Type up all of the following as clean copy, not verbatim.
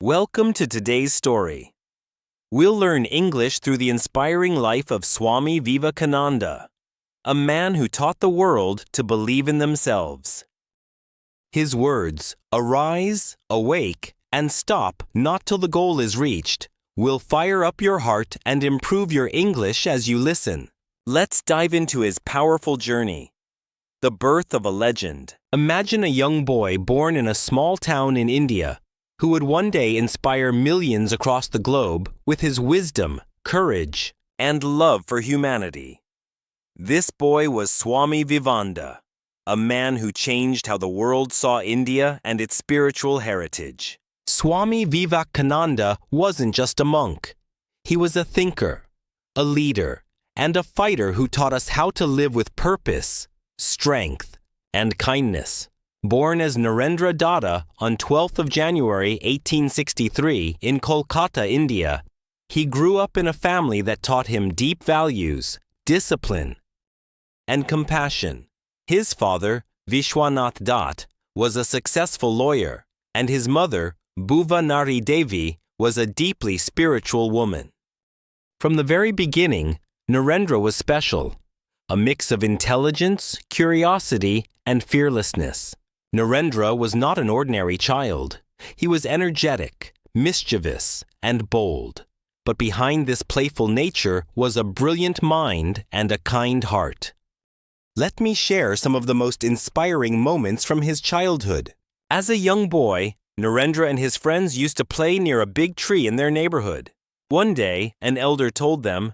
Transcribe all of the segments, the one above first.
Welcome to today's story. We'll learn English through the inspiring life of Swami Vivekananda, a man who taught the world to believe in themselves. His words, arise, awake, and stop not till the goal is reached, will fire up your heart and improve your English as you listen. Let's dive into his powerful journey. The birth of a legend. Imagine a young boy born in a small town in India who would one day inspire millions across the globe with his wisdom, courage, and love for humanity. This boy was Swami Vivekananda, a man who changed how the world saw India and its spiritual heritage. Swami Vivekananda wasn't just a monk. He was a thinker, a leader, and a fighter who taught us how to live with purpose, strength, and kindness. Born as Narendra Datta on 12th of January 1863 in Kolkata, India, he grew up in a family that taught him deep values, discipline, and compassion. His father, Vishwanath Dutt, was a successful lawyer, and his mother, Bhuvanari Devi, was a deeply spiritual woman. From the very beginning, Narendra was special, a mix of intelligence, curiosity, and fearlessness. Narendra was not an ordinary child. He was energetic, mischievous, and bold. But behind this playful nature was a brilliant mind and a kind heart. Let me share some of the most inspiring moments from his childhood. As a young boy, Narendra and his friends used to play near a big tree in their neighborhood. One day, an elder told them,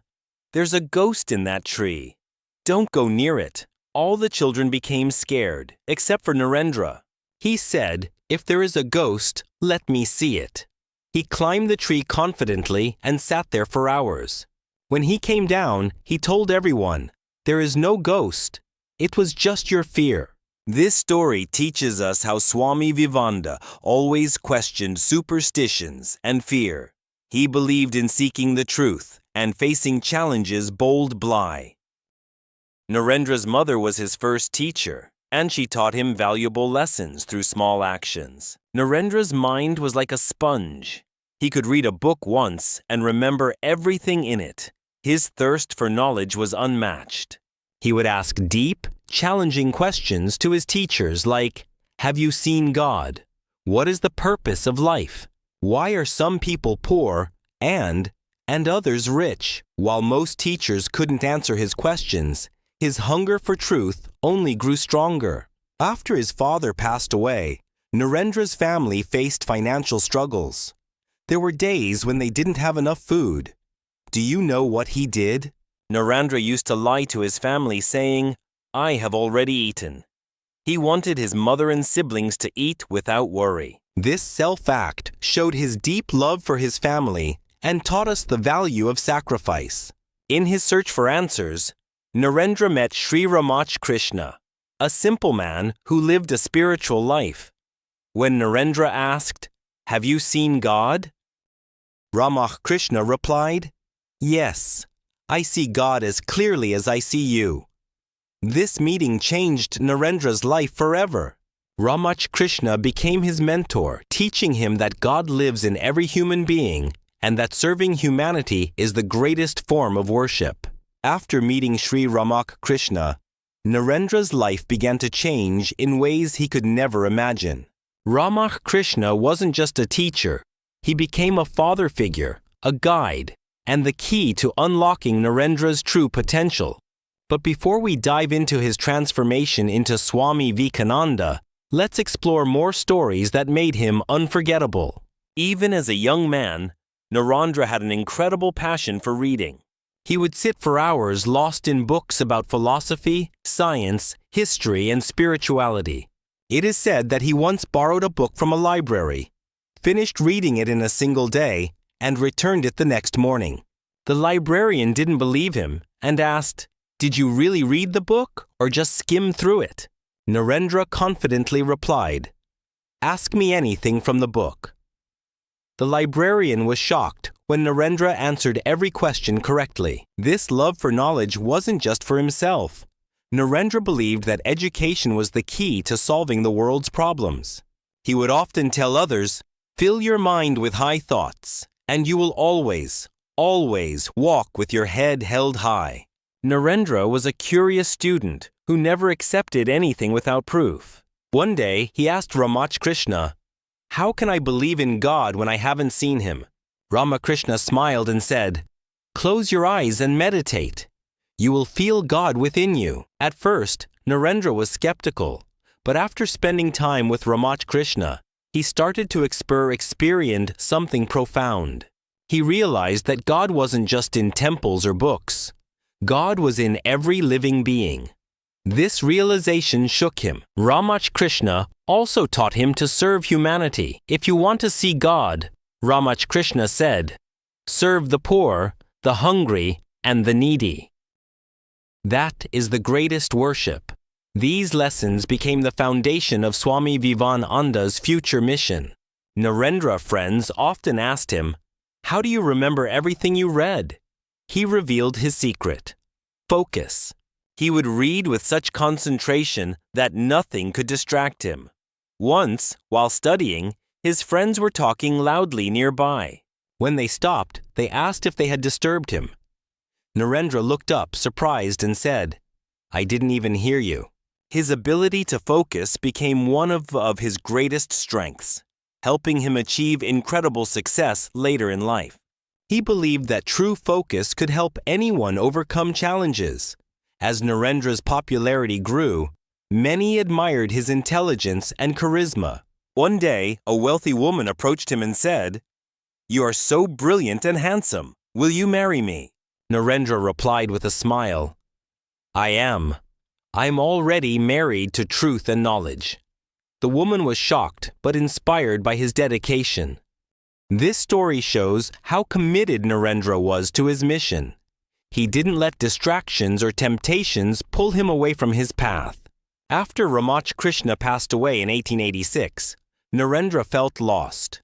"There's a ghost in that tree. Don't go near it." All the children became scared, except for Narendra. He said, "If there is a ghost, let me see it." He climbed the tree confidently and sat there for hours. When he came down, he told everyone, "There is no ghost. It was just your fear." This story teaches us how Swami Vivekananda always questioned superstitions and fear. He believed in seeking the truth and facing challenges boldly. Narendra's mother was his first teacher, and she taught him valuable lessons through small actions. Narendra's mind was like a sponge. He could read a book once and remember everything in it. His thirst for knowledge was unmatched. He would ask deep, challenging questions to his teachers like, "Have you seen God? What is the purpose of life? Why are some people poor and others rich?" While most teachers couldn't answer his questions, his hunger for truth only grew stronger. After his father passed away, Narendra's family faced financial struggles. There were days when they didn't have enough food. Do you know what he did? Narendra used to lie to his family saying, "I have already eaten." He wanted his mother and siblings to eat without worry. This self-act showed his deep love for his family and taught us the value of sacrifice. In his search for answers, Narendra met Sri Ramakrishna, a simple man who lived a spiritual life. When Narendra asked, "Have you seen God?" Ramakrishna replied, "Yes, I see God as clearly as I see you." This meeting changed Narendra's life forever. Ramakrishna became his mentor, teaching him that God lives in every human being and that serving humanity is the greatest form of worship. After meeting Sri Ramakrishna, Narendra's life began to change in ways he could never imagine. Ramakrishna wasn't just a teacher. He became a father figure, a guide, and the key to unlocking Narendra's true potential. But before we dive into his transformation into Swami Vivekananda, let's explore more stories that made him unforgettable. Even as a young man, Narendra had an incredible passion for reading. He would sit for hours lost in books about philosophy, science, history, and spirituality. It is said that he once borrowed a book from a library, finished reading it in a single day, and returned it the next morning. The librarian didn't believe him and asked, "Did you really read the book or just skim through it?" Narendra confidently replied, "Ask me anything from the book." The librarian was shocked when Narendra answered every question correctly. This love for knowledge wasn't just for himself. Narendra believed that education was the key to solving the world's problems. He would often tell others, Fill your mind with high thoughts, and you will always walk with your head held high. Narendra was a curious student who never accepted anything without proof. One day, he asked Ramakrishna, "How can I believe in God when I haven't seen him?" Ramakrishna smiled and said, "Close your eyes and meditate. You will feel God within you." At first, Narendra was skeptical, but after spending time with Ramakrishna, he started to experience something profound. He realized that God wasn't just in temples or books. God was in every living being. This realization shook him. Ramakrishna also taught him to serve humanity. If you want to see God, Ramakrishna said, serve the poor, the hungry, and the needy. That is the greatest worship. These lessons became the foundation of Swami Vivekananda's future mission. Narendra friends often asked him, "How do you remember everything you read?" He revealed his secret: focus. He would read with such concentration that nothing could distract him. Once, while studying, his friends were talking loudly nearby. When they stopped, they asked if they had disturbed him. Narendra looked up, surprised, and said, "I didn't even hear you." His ability to focus became one of his greatest strengths, helping him achieve incredible success later in life. He believed that true focus could help anyone overcome challenges. As Narendra's popularity grew, many admired his intelligence and charisma. One day, a wealthy woman approached him and said, "You are so brilliant and handsome. Will you marry me?" Narendra replied with a smile, "I am. I'm already married to truth and knowledge." The woman was shocked but inspired by his dedication. This story shows how committed Narendra was to his mission. He didn't let distractions or temptations pull him away from his path. After Ramakrishna passed away in 1886, Narendra felt lost.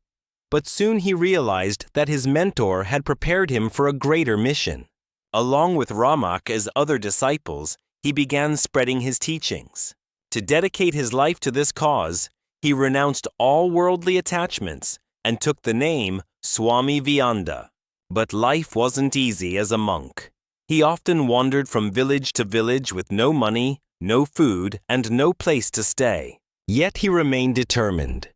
But soon he realized that his mentor had prepared him for a greater mission. Along with Ramak as other disciples, he began spreading his teachings. To dedicate his life to this cause, he renounced all worldly attachments and took the name Swami Vivekananda. But life wasn't easy as a monk. He often wandered from village to village with no money, no food, and no place to stay. Yet he remained determined.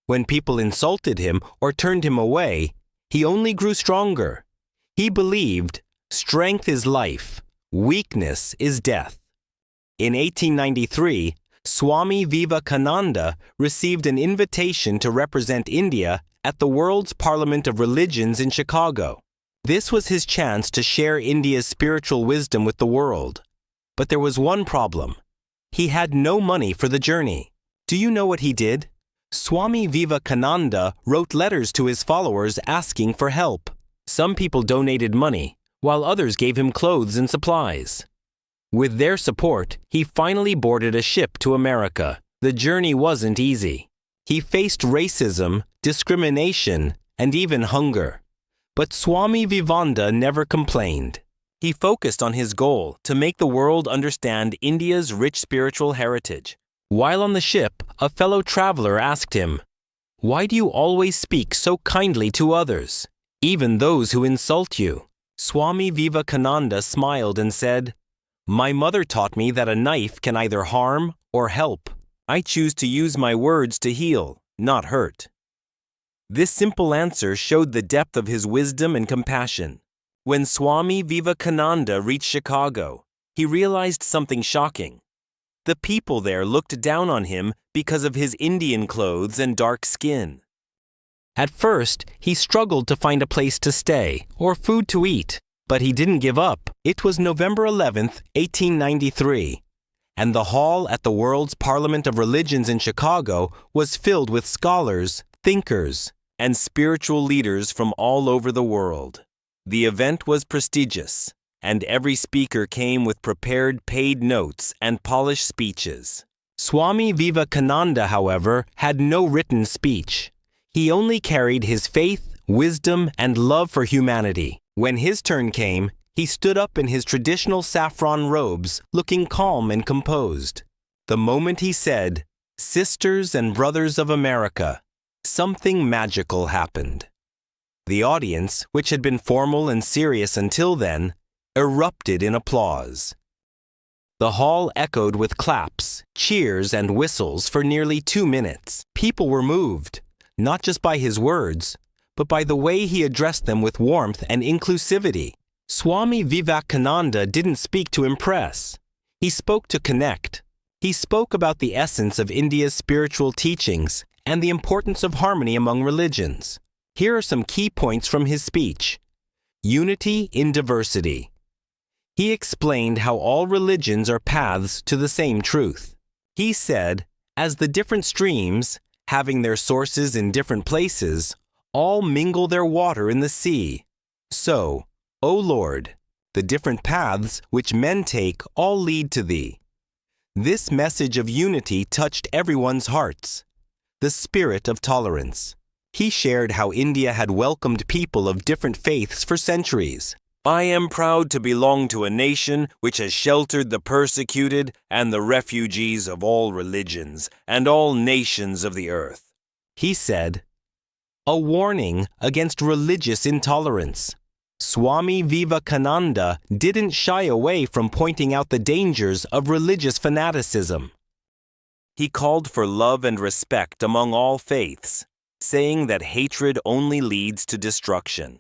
When people insulted him or turned him away, he only grew stronger. He believed, strength is life, weakness is death. In 1893, Swami Vivekananda received an invitation to represent India at the World's Parliament of Religions in Chicago. This was his chance to share India's spiritual wisdom with the world. But there was one problem. He had no money for the journey. Do you know what he did? Swami Vivekananda wrote letters to his followers asking for help. Some people donated money, while others gave him clothes and supplies. With their support, he finally boarded a ship to America. The journey wasn't easy. He faced racism, discrimination, and even hunger. But Swami Vivekananda never complained. He focused on his goal to make the world understand India's rich spiritual heritage. While on the ship, a fellow traveler asked him, "Why do you always speak so kindly to others, even those who insult you?" Swami Vivekananda smiled and said, "My mother taught me that a knife can either harm or help. I choose to use my words to heal, not hurt." This simple answer showed the depth of his wisdom and compassion. When Swami Vivekananda reached Chicago, he realized something shocking. The people there looked down on him because of his Indian clothes and dark skin. At first, he struggled to find a place to stay or food to eat, but he didn't give up. It was November 11th, 1893, and the hall at the World's Parliament of Religions in Chicago was filled with scholars, thinkers, and spiritual leaders from all over the world. The event was prestigious, and every speaker came with prepared paid notes and polished speeches. Swami Vivekananda, however, had no written speech. He only carried his faith, wisdom, and love for humanity. When his turn came, he stood up in his traditional saffron robes, looking calm and composed. The moment he said, "Sisters and brothers of America, something magical happened. The audience, which had been formal and serious until then, erupted in applause. The hall echoed with claps, cheers, and whistles for nearly 2 minutes. People were moved, not just by his words, but by the way he addressed them with warmth and inclusivity. Swami Vivekananda didn't speak to impress. He spoke to connect. He spoke about the essence of India's spiritual teachings and the importance of harmony among religions. Here are some key points from his speech. Unity in diversity. He explained how all religions are paths to the same truth. He said, as the different streams, having their sources in different places, all mingle their water in the sea, so, O Lord, the different paths which men take all lead to Thee. This message of unity touched everyone's hearts. The spirit of tolerance. He shared how India had welcomed people of different faiths for centuries. I am proud to belong to a nation which has sheltered the persecuted and the refugees of all religions and all nations of the earth. He said, a warning against religious intolerance. Swami Vivekananda didn't shy away from pointing out the dangers of religious fanaticism. He called for love and respect among all faiths, saying that hatred only leads to destruction.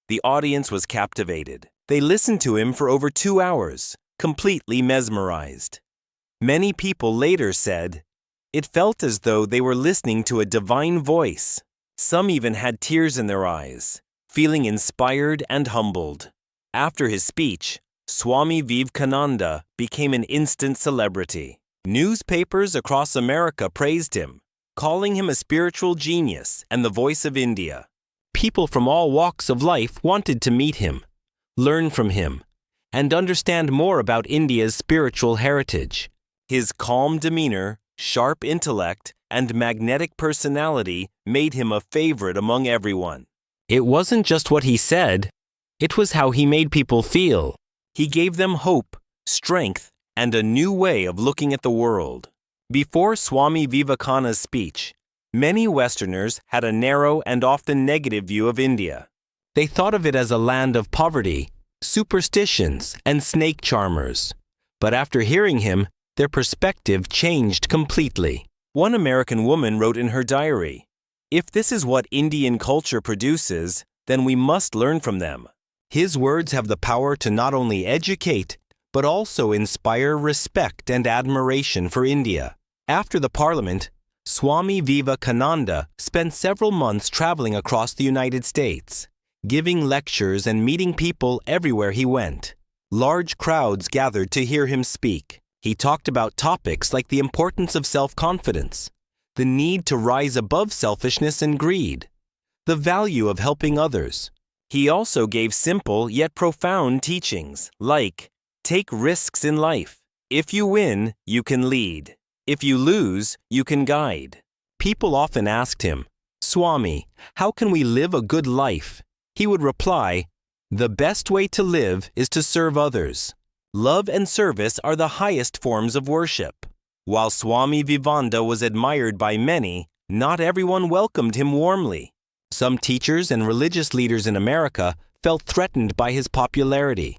The audience was captivated. They listened to him for over 2 hours, completely mesmerized. Many people later said, it felt as though they were listening to a divine voice. Some even had tears in their eyes, feeling inspired and humbled. After his speech, Swami Vivekananda became an instant celebrity. Newspapers across America praised him, calling him a spiritual genius and the voice of India. People from all walks of life wanted to meet him, learn from him, and understand more about India's spiritual heritage. His calm demeanor, sharp intellect, and magnetic personality made him a favorite among everyone. It wasn't just what he said, it was how he made people feel. He gave them hope, strength, and a new way of looking at the world. Before Swami Vivekananda's speech, many Westerners had a narrow and often negative view of India. They thought of it as a land of poverty, superstitions, and snake charmers. But after hearing him, their perspective changed completely. One American woman wrote in her diary, if this is what Indian culture produces, then we must learn from them. His words have the power to not only educate, but also inspire respect and admiration for India. After the Parliament, Swami Vivekananda spent several months traveling across the United States, giving lectures and meeting people everywhere he went. Large crowds gathered to hear him speak. He talked about topics like the importance of self-confidence, the need to rise above selfishness and greed, the value of helping others. He also gave simple yet profound teachings like, take risks in life. If you win, you can lead. If you lose, you can guide. People often asked him, Swami, how can we live a good life? He would reply, the best way to live is to serve others. Love and service are the highest forms of worship. While Swami Vivekananda was admired by many, not everyone welcomed him warmly. Some teachers and religious leaders in America felt threatened by his popularity.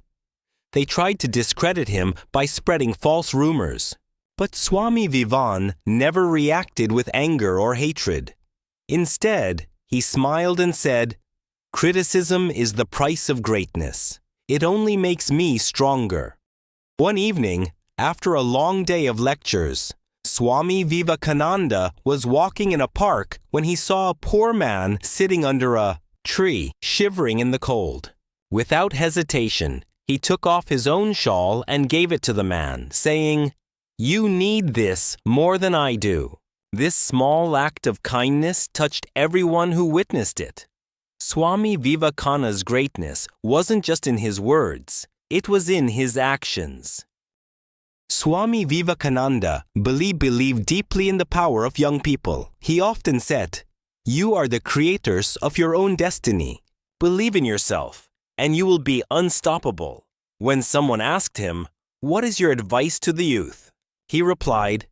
They tried to discredit him by spreading false rumors. But Swami Vivekananda never reacted with anger or hatred. Instead, he smiled and said, criticism is the price of greatness. It only makes me stronger. One evening, after a long day of lectures, Swami Vivekananda was walking in a park when he saw a poor man sitting under a tree, shivering in the cold. Without hesitation, he took off his own shawl and gave it to the man, saying, you need this more than I do. This small act of kindness touched everyone who witnessed it. Swami Vivekananda's greatness wasn't just in his words, it was in his actions. Swami Vivekananda believed deeply in the power of young people. He often said, you are the creators of your own destiny. Believe in yourself, and you will be unstoppable. When someone asked him, what is your advice to the youth? He replied,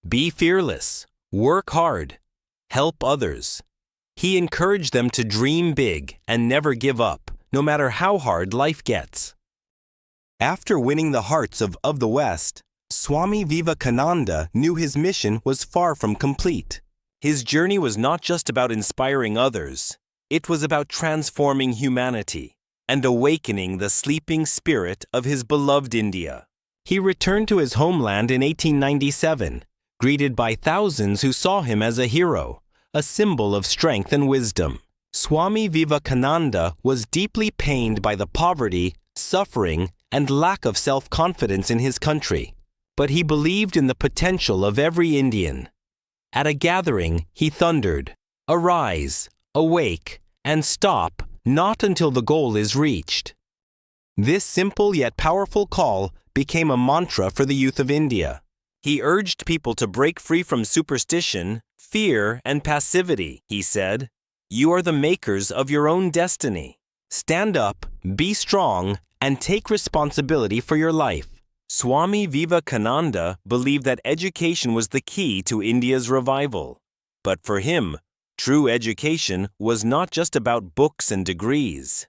be fearless, work hard, help others. He encouraged them to dream big and never give up, no matter how hard life gets. After winning the hearts of the West, Swami Vivekananda knew his mission was far from complete. His journey was not just about inspiring others. It was about transforming humanity and awakening the sleeping spirit of his beloved India. He returned to his homeland in 1897, greeted by thousands who saw him as a hero, a symbol of strength and wisdom. Swami Vivekananda was deeply pained by the poverty, suffering, and lack of self-confidence in his country, but he believed in the potential of every Indian. At a gathering, he thundered, "Arise, awake, and stop, not until the goal is reached." This simple yet powerful call became a mantra for the youth of India. He urged people to break free from superstition, fear, and passivity. He said, "You are the makers of your own destiny. Stand up, be strong, and take responsibility for your life." Swami Vivekananda believed that education was the key to India's revival. But for him, true education was not just about books and degrees.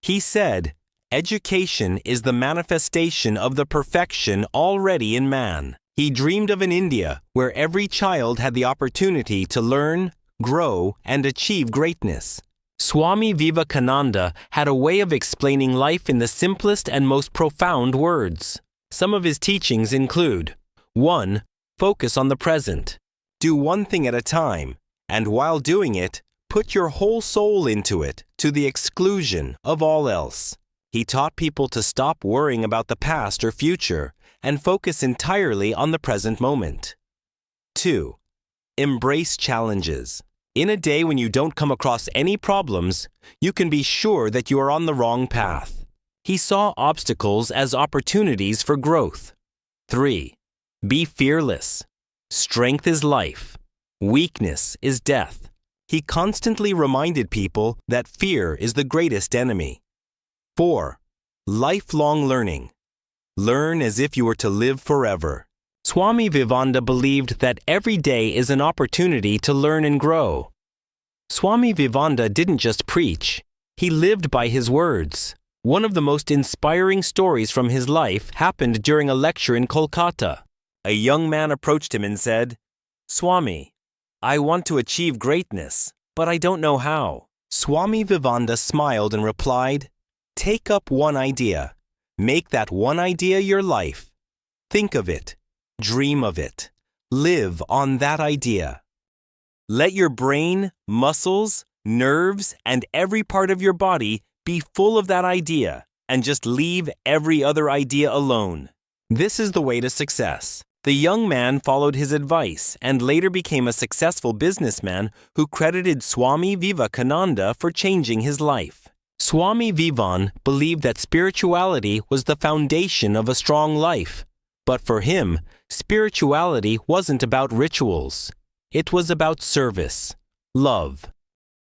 He said, "Education is the manifestation of the perfection already in man." He dreamed of an India where every child had the opportunity to learn, grow, and achieve greatness. Swami Vivekananda had a way of explaining life in the simplest and most profound words. Some of his teachings include: 1. Focus on the present. Do one thing at a time, and while doing it, put your whole soul into it, to the exclusion of all else. He taught people to stop worrying about the past or future and focus entirely on the present moment. 2. Embrace challenges. In a day when you don't come across any problems, you can be sure that you are on the wrong path. He saw obstacles as opportunities for growth. 3. Be fearless. Strength is life. Weakness is death. He constantly reminded people that fear is the greatest enemy. 4. Lifelong learning. Learn as if you were to live forever. Swami Vivekananda believed that every day is an opportunity to learn and grow. Swami Vivekananda didn't just preach, he lived by his words. One of the most inspiring stories from his life happened during a lecture in Kolkata. A young man approached him and said, "Swami, I want to achieve greatness, but I don't know how." Swami Vivekananda smiled and replied, "Take up one idea. Make that one idea your life. Think of it. Dream of it. Live on that idea. Let your brain, muscles, nerves, and every part of your body be full of that idea, and just leave every other idea alone. This is the way to success." The young man followed his advice and later became a successful businessman who credited Swami Vivekananda for changing his life. Swami Vivekananda believed that spirituality was the foundation of a strong life. But for him, spirituality wasn't about rituals. It was about service, love,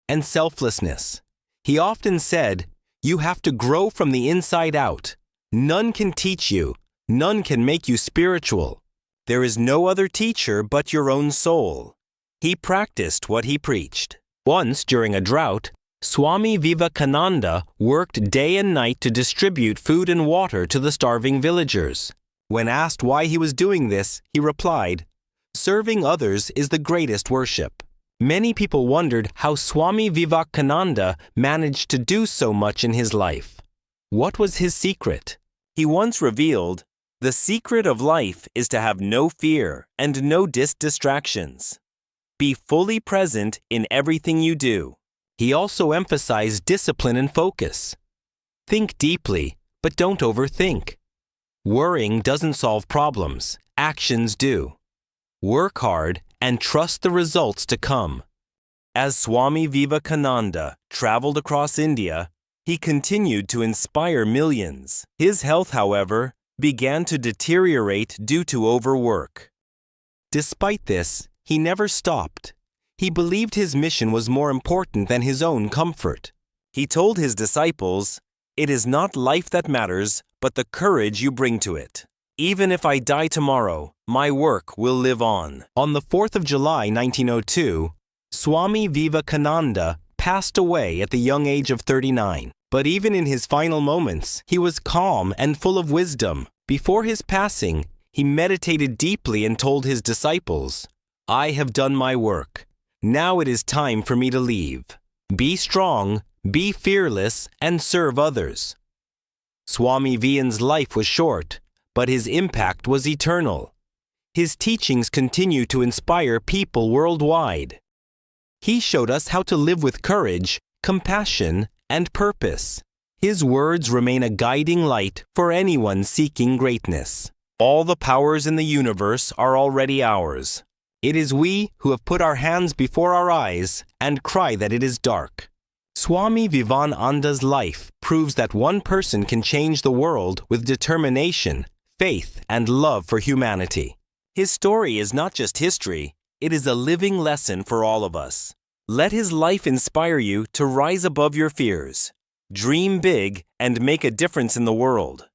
and selflessness. He often said, "You have to grow from the inside out. None can teach you. None can make you spiritual. There is no other teacher but your own soul." He practiced what he preached. Once, during a drought, Swami Vivekananda worked day and night to distribute food and water to the starving villagers. When asked why he was doing this, he replied, "Serving others is the greatest worship." Many people wondered how Swami Vivekananda managed to do so much in his life. What was his secret? He once revealed, "The secret of life is to have no fear and no distractions. Be fully present in everything you do." He also emphasized discipline and focus. Think deeply, but don't overthink. Worrying doesn't solve problems, actions do. Work hard and trust the results to come. As Swami Vivekananda traveled across India, he continued to inspire millions. His health, however, began to deteriorate due to overwork. Despite this, he never stopped. He believed his mission was more important than his own comfort. He told his disciples, "It is not life that matters, but the courage you bring to it." Even if I die tomorrow, my work will live on. On the 4th of July 1902, Swami Vivekananda passed away at the young age of 39. But even in his final moments, he was calm and full of wisdom. Before his passing, he meditated deeply and told his disciples, "I have done my work. Now it is time for me to leave. Be strong, be fearless, and serve others." Swami Vivekananda's life was short, but his impact was eternal. His teachings continue to inspire people worldwide. He showed us how to live with courage, compassion, and purpose. His words remain a guiding light for anyone seeking greatness. All the powers in the universe are already ours. It is we who have put our hands before our eyes and cry that it is dark. Swami Vivekananda's life proves that one person can change the world with determination, faith, and love for humanity. His story is not just history, it is a living lesson for all of us. Let his life inspire you to rise above your fears, dream big, and make a difference in the world.